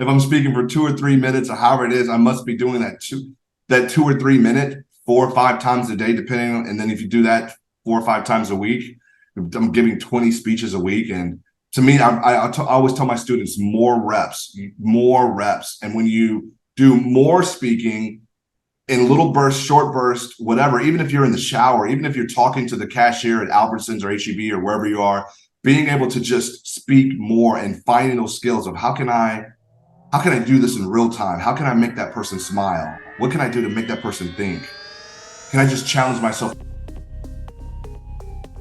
if I'm speaking for 2 or 3 minutes or however it is, I must be doing that 2 or 3 minute 4 or 5 times a day, depending on. And then if you do that 4 or 5 times a week, I'm giving 20 speeches a week. And to me, I always tell my students more reps, more reps. And when you do more speaking in little bursts, short bursts, whatever, even if you're in the shower, even if you're talking to the cashier at Albertsons or HEB or wherever you are, being able to just speak more and finding those skills of how can I do this in real time? How can I make that person smile? What can I do to make that person think? Can I just challenge myself?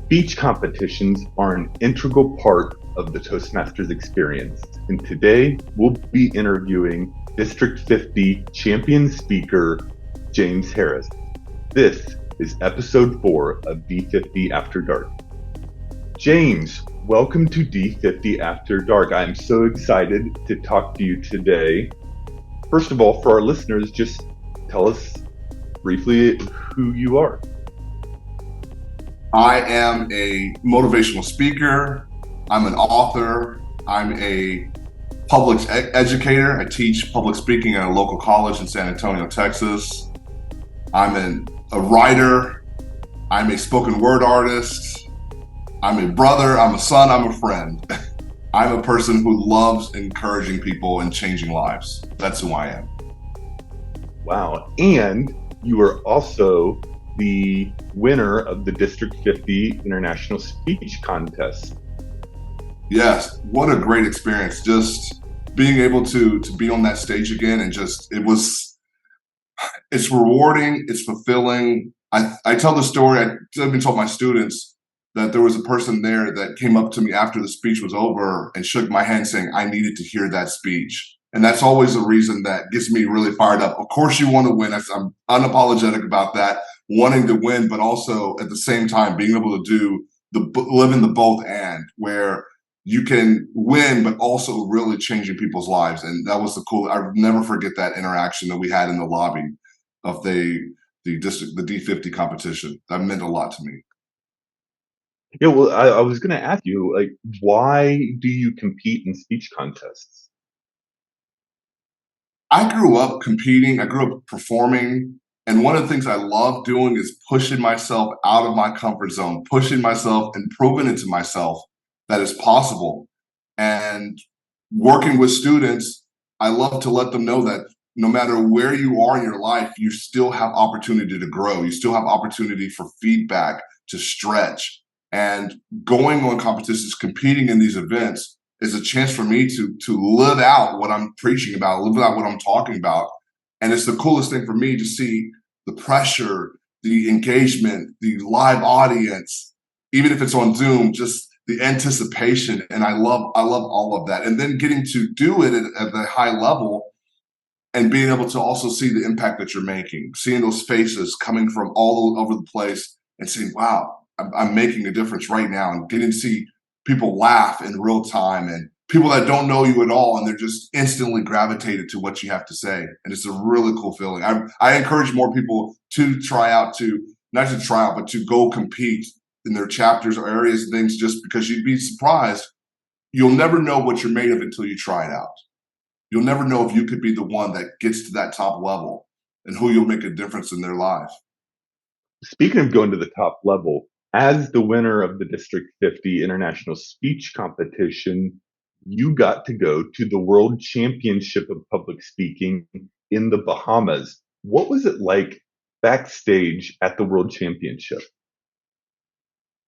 Speech competitions are an integral part of the Toastmasters experience, and today we'll be interviewing District 50 champion speaker James Harris. This is episode 4 of D50 After Dark. James, welcome to D50 After Dark. I'm so excited to talk to you today. First of all, for our listeners, just tell us briefly who you are. I am a motivational speaker. I'm an author. I'm a public educator. I teach public speaking at a local college in San Antonio, Texas. I'm a writer. I'm a spoken word artist. I'm a brother. I'm a son. I'm a friend. I'm a person who loves encouraging people and changing lives. That's who I am. Wow. And you are also the winner of the District 50 International Speech Contest. Yes, what a great experience. Just being able to be on that stage again, and it's rewarding, it's fulfilling. I tell the story, I even told my students that there was a person there that came up to me after the speech was over and shook my hand saying, I needed to hear that speech. And that's always a reason that gets me really fired up. Of course you want to win. I'm unapologetic about that, wanting to win, but also at the same time being able to live in the both and, where you can win, but also really changing people's lives. And that was I'll never forget that interaction that we had in the lobby of the D50 competition. That meant a lot to me. Yeah, well, I was going to ask you, why do you compete in speech contests? I grew up competing. I grew up performing. And one of the things I love doing is pushing myself out of my comfort zone, pushing myself and proving it to myself that it's possible. And working with students, I love to let them know that no matter where you are in your life, you still have opportunity to grow. You still have opportunity for feedback, to stretch. And going on competitions, competing in these events is a chance for me to live out what I'm preaching about, live out what I'm talking about. And it's the coolest thing for me to see the pressure, the engagement, the live audience, even if it's on Zoom, just the anticipation. And I love all of that. And then getting to do it at the high level and being able to also see the impact that you're making, seeing those faces coming from all over the place and saying, wow, I'm making a difference right now, and getting to see people laugh in real time and people that don't know you at all, and they're just instantly gravitated to what you have to say. And it's a really cool feeling. I encourage more people to not to try out, but to go compete in their chapters or areas and things, just because you'd be surprised. You'll never know what you're made of until you try it out. You'll never know if you could be the one that gets to that top level and who you'll make a difference in their life. Speaking of going to the top level, as the winner of the District 50 International Speech Competition, you got to go to the World Championship of Public Speaking in the Bahamas. What was it like backstage at the World Championship?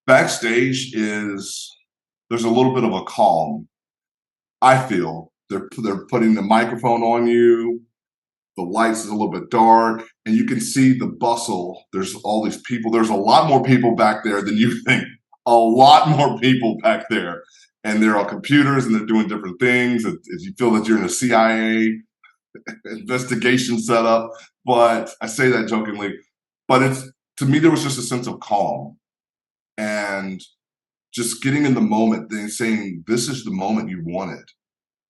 Backstage there's a little bit of a calm. I feel they're putting the microphone on you. The lights is a little bit dark, and you can see the bustle. There's all these people. There's a lot more people back there than you think. A lot more people back there. And they're on computers, and they're doing different things. As you feel that you're in a CIA investigation setup. But I say that jokingly. But to me, there was just a sense of calm. And just getting in the moment, then saying, this is the moment you wanted.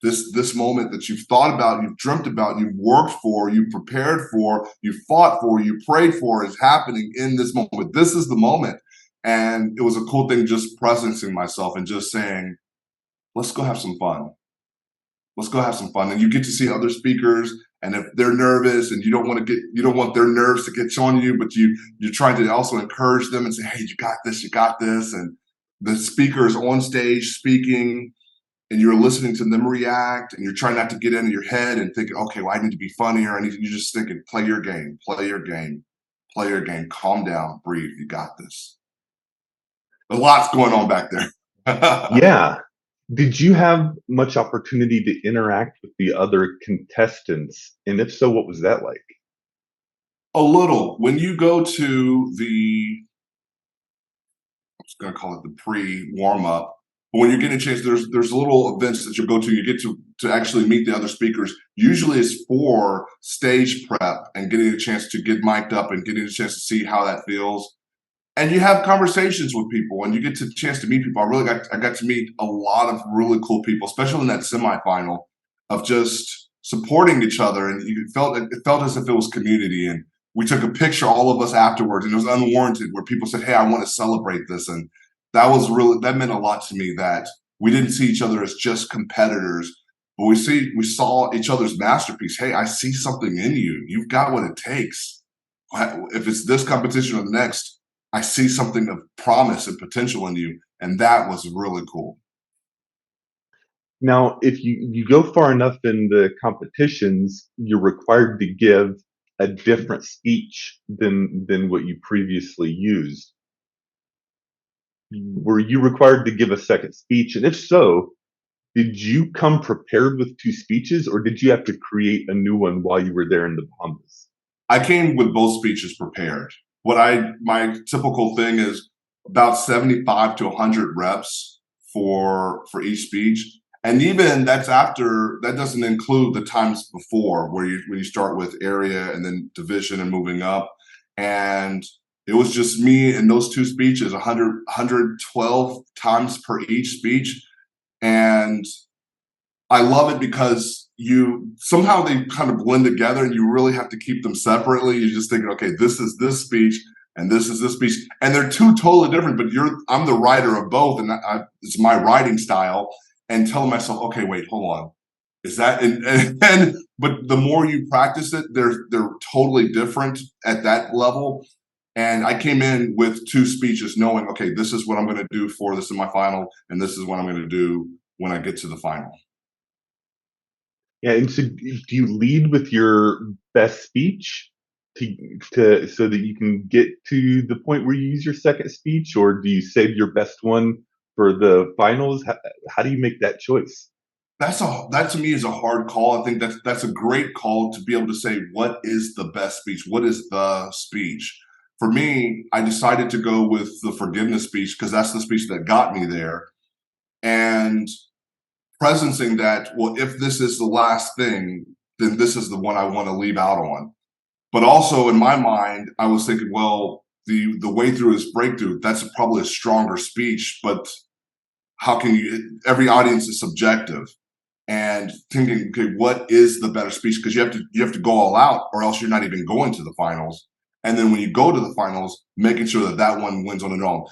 This moment that you've thought about, you've dreamt about, you've worked for, you prepared for, you fought for, you prayed for, is happening in this moment. This is the moment. And it was a cool thing just presencing myself and just saying, let's go have some fun. let's go have some fun. And you get to see other speakers, and if they're nervous and you don't want their nerves to get on you, but you're trying to also encourage them and say, hey, you got this, you got this. And the speaker is on stage speaking, and you're listening to them react, and you're trying not to get into your head and thinking, okay, well, I need to be funnier. You're just thinking, play your game, play your game, play your game, calm down, breathe, you got this. A lot's going on back there. Yeah. Did you have much opportunity to interact with the other contestants? And if so, what was that like? A little. When you go to I'm just going to call it the pre-warmup, but when you're getting a chance, there's little events that you'll go to. You get to actually meet the other speakers. Usually it's for stage prep and getting a chance to get mic'd up and getting a chance to see how that feels. And you have conversations with people, and you get a chance to meet people. I got to meet a lot of really cool people, especially in that semifinal, of just supporting each other. And it felt as if it was community. And we took a picture, all of us afterwards, and it was unwarranted, where people said, hey, I want to celebrate this. And that meant a lot to me, that we didn't see each other as just competitors, but we saw each other's masterpiece. Hey, I see something in you. You've got what it takes. If it's this competition or the next, I see something of promise and potential in you. And that was really cool. Now, if you go far enough in the competitions, you're required to give a different speech than what you previously used. Were you required to give a second speech? And if so, did you come prepared with two speeches, or did you have to create a new one while you were there in the Bahamas? I came with both speeches prepared. My typical thing is about 75 to 100 reps for each speech. And even that doesn't include the times before, when you start with area and then division and moving up. And it was just me in those two speeches, 112 times per each speech. And I love it because somehow they kind of blend together, and you really have to keep them separately. You're just thinking, okay, this is this speech and this is this speech, and they're two totally different, but I'm the writer of both, and it's my writing style, and telling myself, okay, wait, hold on. Is that, but the more you practice it, they're totally different at that level. And I came in with two speeches knowing, okay, this is what I'm going to do for this in my final, and this is what I'm going to do when I get to the final. Yeah, and so do you lead with your best speech to so that you can get to the point where you use your second speech, or do you save your best one for the finals? How do you make that choice? That to me is a hard call. I think that's a great call, to be able to say, what is the best speech? What is the speech? For me, I decided to go with the forgiveness speech because that's the speech that got me there. And presencing that, well, if this is the last thing, then this is the one I want to leave out on. But also in my mind, I was thinking, well, the way through is breakthrough. That's probably a stronger speech, but every audience is subjective. And thinking, okay, what is the better speech? Because you have to go all out, or else you're not even going to the finals. And then when you go to the finals, making sure that one wins on its own.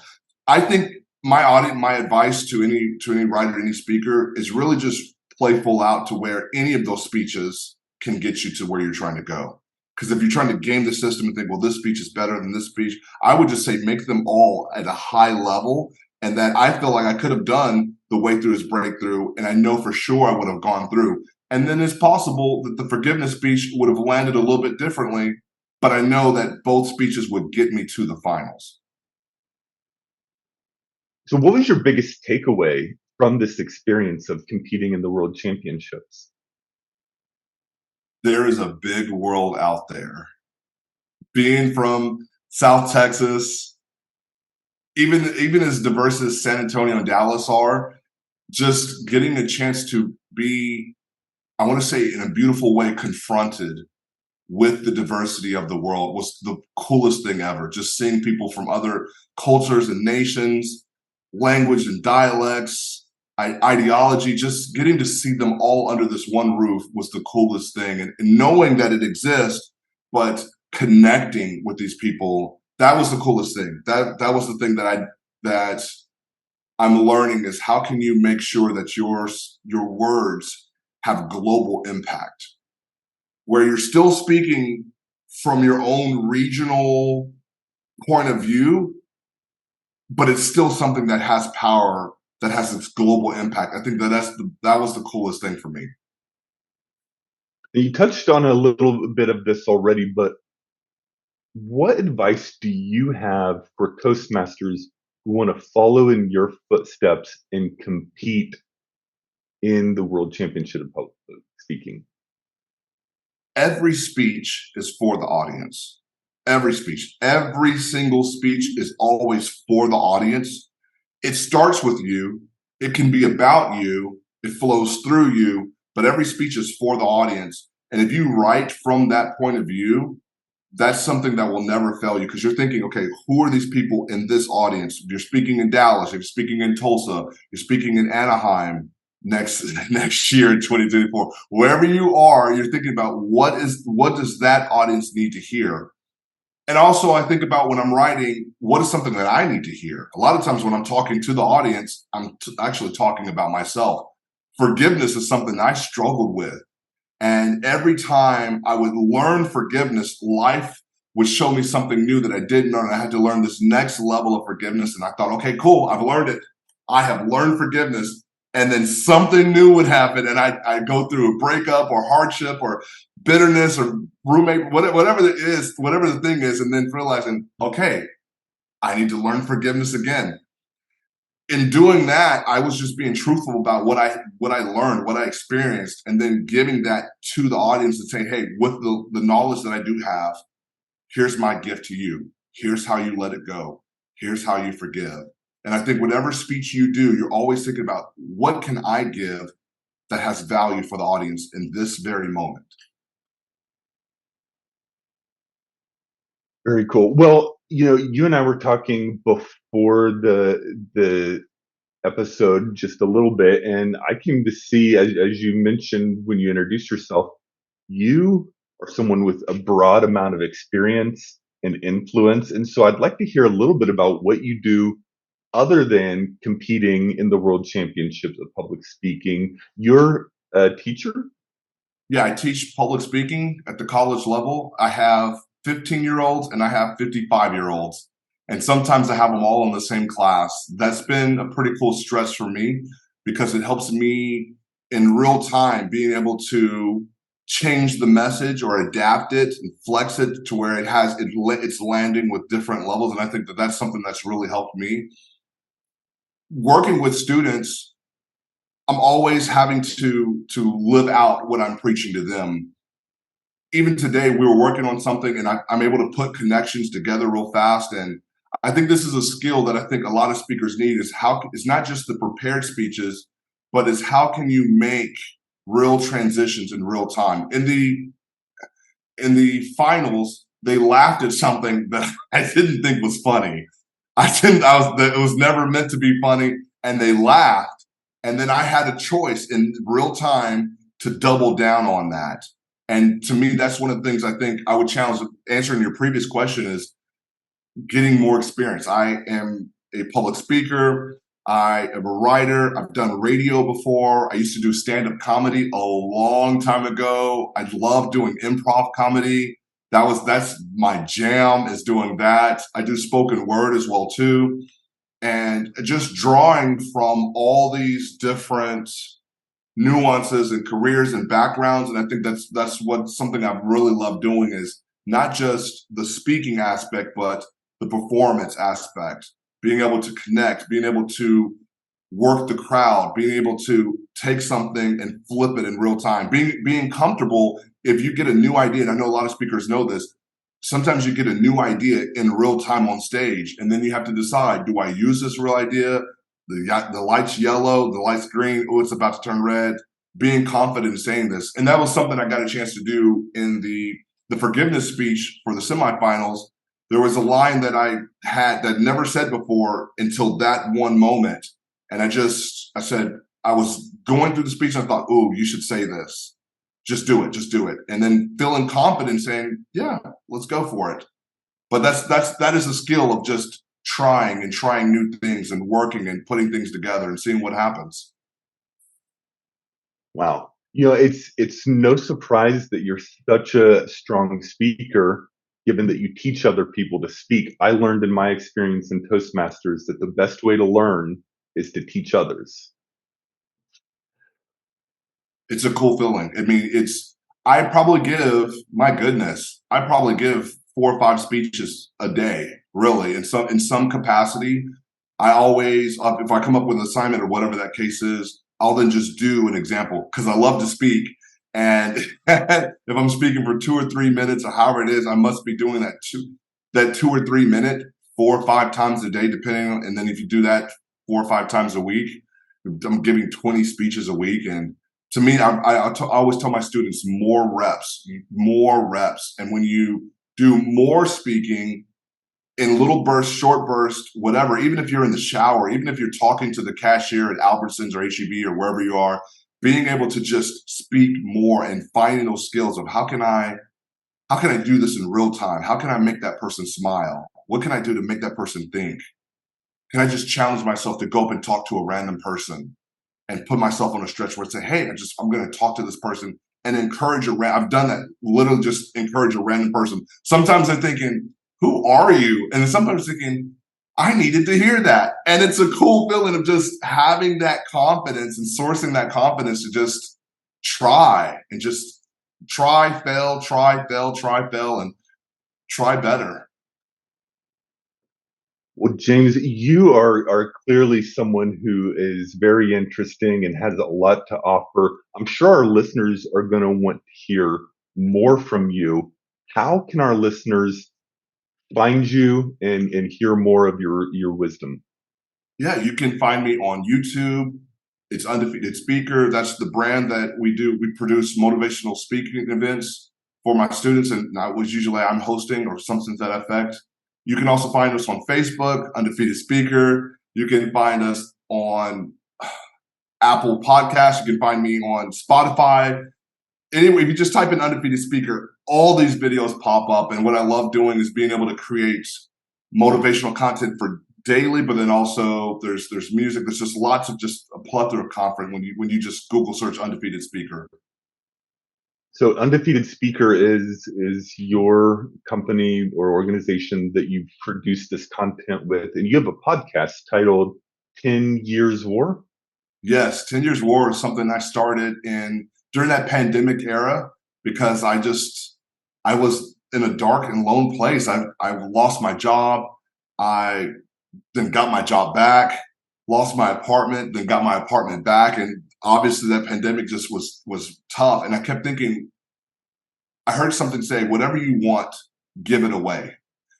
I think my advice to any writer, any speaker, is really just play full out to where any of those speeches can get you to where you're trying to go. Because if you're trying to game the system and think, well, this speech is better than this speech, I would just say make them all at a high level, and that I feel like I could have done the way through is breakthrough, and I know for sure I would have gone through. And then it's possible that the forgiveness speech would have landed a little bit differently, but I know that both speeches would get me to the finals. So what was your biggest takeaway from this experience of competing in the World Championships? There is a big world out there. Being from South Texas, even as diverse as San Antonio and Dallas are, just getting a chance to be, I want to say in a beautiful way, confronted with the diversity of the world was the coolest thing ever. Just seeing people from other cultures and nations, language and dialects, ideology, just getting to see them all under this one roof was the coolest thing. And knowing that it exists, but connecting with these people, that was the coolest thing. That was the thing that I'm learning, is how can you make sure that your words have global impact, where you're still speaking from your own regional point of view, but it's still something that has power, that has its global impact. I think that was the coolest thing for me. You touched on a little bit of this already, but what advice do you have for Toastmasters who want to follow in your footsteps and compete in the World Championship of Public Speaking? Every speech is for the audience. Every speech, every single speech is always for the audience. It starts with you. It can be about you. It flows through you, but every speech is for the audience. And if you write from that point of view, that's something that will never fail you, because you're thinking, okay, who are these people in this audience? You're speaking in Dallas, you're speaking in Tulsa, you're speaking in Anaheim next year in 2024. Wherever you are, you're thinking about what does that audience need to hear? And also I think about when I'm writing, what is something that I need to hear? A lot of times when I'm talking to the audience, I'm actually talking about myself. Forgiveness is something I struggled with. And every time I would learn forgiveness, life would show me something new that I didn't know. And I had to learn this next level of forgiveness. And I thought, okay, cool, I've learned it. I have learned forgiveness. And then something new would happen. And I'd go through a breakup or hardship or bitterness or roommate, whatever it is, whatever the thing is. And then realizing, okay, I need to learn forgiveness again. In doing that, I was just being truthful about what I learned, what I experienced, and then giving that to the audience and saying, hey, with the knowledge that I do have, here's my gift to you. Here's how you let it go. Here's how you forgive. And I think whatever speech you do, you're always thinking about, what can I give that has value for the audience in this very moment? Very cool. Well, you and I were talking before the episode just a little bit, and I came to see, as you mentioned when you introduced yourself, you are someone with a broad amount of experience and influence. And so I'd like to hear a little bit about what you do other than competing in the World Championships of Public Speaking. You're a teacher? Yeah, I teach public speaking at the college level. I have 15-year-olds and I have 55-year-olds. And sometimes I have them all in the same class. That's been a pretty cool stress for me, because it helps me in real time being able to change the message or adapt it and flex it to where it's landing with different levels. And I think that that's something that's really helped me. Working with students, I'm always having to live out what I'm preaching to them. Even today, we were working on something and I'm able to put connections together real fast. And I think this is a skill that I think a lot of speakers need, is it's not just the prepared speeches, but it's how can you make real transitions in real time. In the finals, they laughed at something that I didn't think was funny. It was never meant to be funny, and they laughed. And then I had a choice in real time to double down on that. And to me, that's one of the things I think I would challenge, answering your previous question, is getting more experience. I am a public speaker. I am a writer. I've done radio before. I used to do stand-up comedy a long time ago. I love doing improv comedy. That's my jam, is doing that. I do spoken word as well too. And just drawing from all these different nuances and careers and backgrounds. And I think that's something I've really loved doing, is not just the speaking aspect, but the performance aspect, being able to connect, being able to work the crowd, being able to take something and flip it in real time, being comfortable. If you get a new idea, and I know a lot of speakers know this, sometimes you get a new idea in real time on stage, and then you have to decide, do I use this real idea? The light's yellow, the light's green, oh, it's about to turn red. Being confident in saying this. And that was something I got a chance to do in the forgiveness speech for the semifinals. There was a line that I had that never said before until that one moment. And I said, I was going through the speech and I thought, oh, you should say this. Just do it. And then feeling confident saying, yeah, let's go for it. But that is a skill of just trying new things and working and putting things together and seeing what happens. Wow. It's no surprise that you're such a strong speaker, given that you teach other people to speak. I learned in my experience in Toastmasters that the best way to learn is to teach others. It's a cool feeling. I mean, my goodness, I probably give 4 or 5 speeches a day, really, in some capacity. I always, if I come up with an assignment or whatever that case is, I'll then just do an example because I love to speak. And if I'm speaking for 2 or 3 minutes or however it is, I must be doing that 2 or 3 minute 4 or 5 times a day, depending on, and then if you do that 4 or 5 times a week, I'm giving 20 speeches a week. And to me, I always tell my students more reps, more reps. And when you do more speaking in little bursts, short bursts, whatever, even if you're in the shower, even if you're talking to the cashier at Albertsons or HEB or wherever you are, being able to just speak more and finding those skills of how can I do this in real time? How can I make that person smile? What can I do to make that person think? Can I just challenge myself to go up and talk to a random person and put myself on a stretch where I say, hey, I'm going to talk to this person and encourage I've done that, literally just encourage a random person. Sometimes I'm thinking, who are you? And then sometimes thinking, I needed to hear that. And it's a cool feeling of just having that confidence and sourcing that confidence to just try and just fail, and try better. Well, James, you are clearly someone who is very interesting and has a lot to offer. I'm sure our listeners are going to want to hear more from you. How can our listeners find you and hear more of your wisdom? Yeah, you can find me on YouTube. It's Undefeated Speaker. That's the brand that we do. We produce motivational speaking events for my students, and I'm hosting or something to that effect. You can also find us on Facebook, Undefeated Speaker. You can find us on Apple Podcasts. You can find me on Spotify. Anyway, if you just type in Undefeated Speaker, all these videos pop up. And what I love doing is being able to create motivational content for daily, but then also there's music. There's just a plethora of content when you just Google search Undefeated Speaker. So Undefeated Speaker is your company or organization that you've produced this content with, and you have a podcast titled 10 Years War? Yes, 10 Years War is something I started during that pandemic era because I was in a dark and lone place. I lost my job. I then got my job back, lost my apartment, then got my apartment back. And obviously that pandemic just was tough. And I kept thinking, I heard something say, whatever you want, give it away.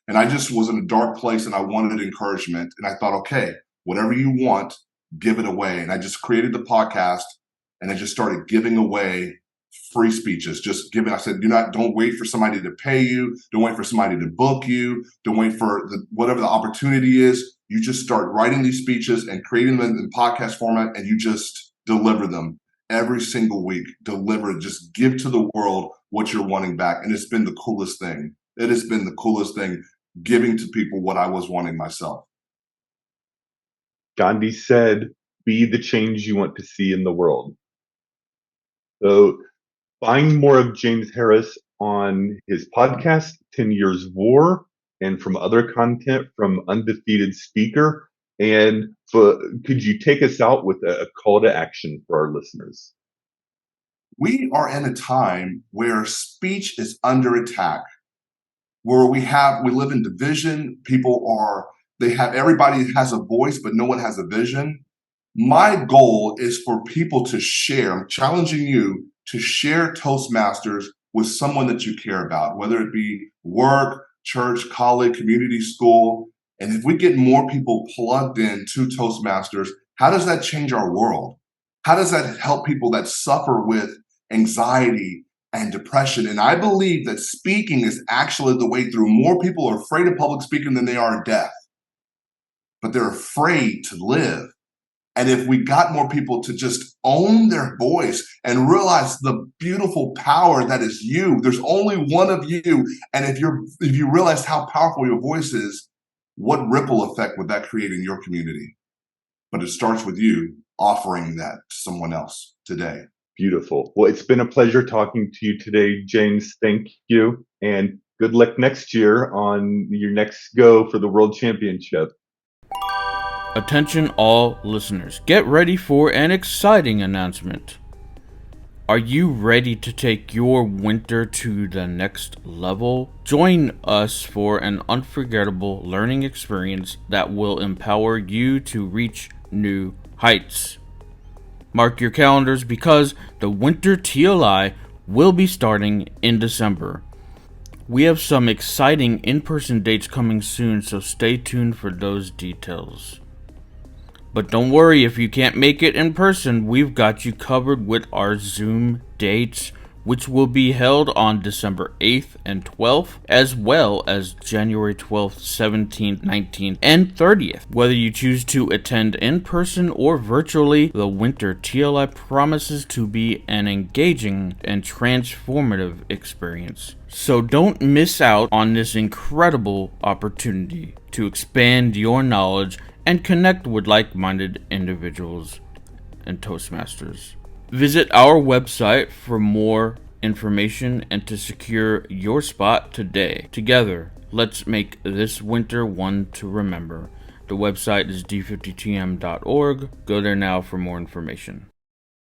And I just was in a dark place and I wanted encouragement. And I thought, okay, whatever you want, give it away. And I just created the podcast and I just started giving away free speeches. I said, don't wait for somebody to pay you. Don't wait for somebody to book you. Don't wait for whatever the opportunity is. You just start writing these speeches and creating them in podcast format and you just deliver them every single week. Just give to the world what you're wanting back. And it's been the coolest thing. It has been the coolest thing, giving to people what I was wanting myself. Gandhi said, be the change you want to see in the world. So find more of James Harris on his podcast, 10 Years War, and from other content from Undefeated Speaker. And could you take us out with a call to action for our listeners? We are in a time where speech is under attack, where we live in division. Everybody has a voice, but no one has a vision. My goal is for people to share. I'm challenging you to share Toastmasters with someone that you care about, whether it be work, church, college, community, school. And if we get more people plugged in to Toastmasters, how does that change our world? How does that help people that suffer with anxiety and depression? And I believe that speaking is actually the way through. More people are afraid of public speaking than they are of death, but they're afraid to live. And if we got more people to just own their voice and realize the beautiful power that is you, there's only one of you. And if you realize how powerful your voice is, what ripple effect would that create in your community? But it starts with you offering that to someone else today. Beautiful. Well, it's been a pleasure talking to you today, James. Thank you. And good luck next year on your next go for the World Championship. Attention all listeners, get ready for an exciting announcement. Are you ready to take your winter to the next level? Join us for an unforgettable learning experience that will empower you to reach new heights. Mark your calendars because the Winter TLI will be starting in December. We have some exciting in-person dates coming soon, so stay tuned for those details. But don't worry if you can't make it in person, we've got you covered with our Zoom dates, which will be held on December 8th and 12th, as well as January 12th, 17th, 19th, and 30th. Whether you choose to attend in person or virtually, the Winter TLI promises to be an engaging and transformative experience. So don't miss out on this incredible opportunity to expand your knowledge and connect with like-minded individuals and Toastmasters. Visit our website for more information and to secure your spot today. Together, let's make this winter one to remember. The website is d50tm.org. Go there now for more information.